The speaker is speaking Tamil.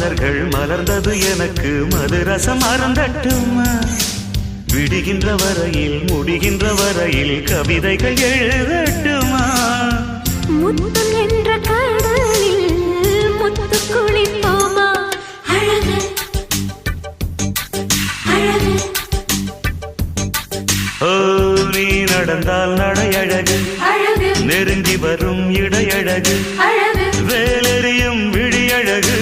மலர்கள் மலர்ந்தது எனக்கு மதுரசம் அருந்தட்டுமா விடுகின்ற வரையில் முடிகின்ற வரையில் கவிதைகள் எழுதட்டுமா முத்தம் என்ற கடலில் முத்து குளிப்போமா அழகு அழகு ஓ நீ நடந்தால் நடையழகு அழகு நெருங்கி வரும் இடையழகு அழகு வேலெறியும் விழியழகு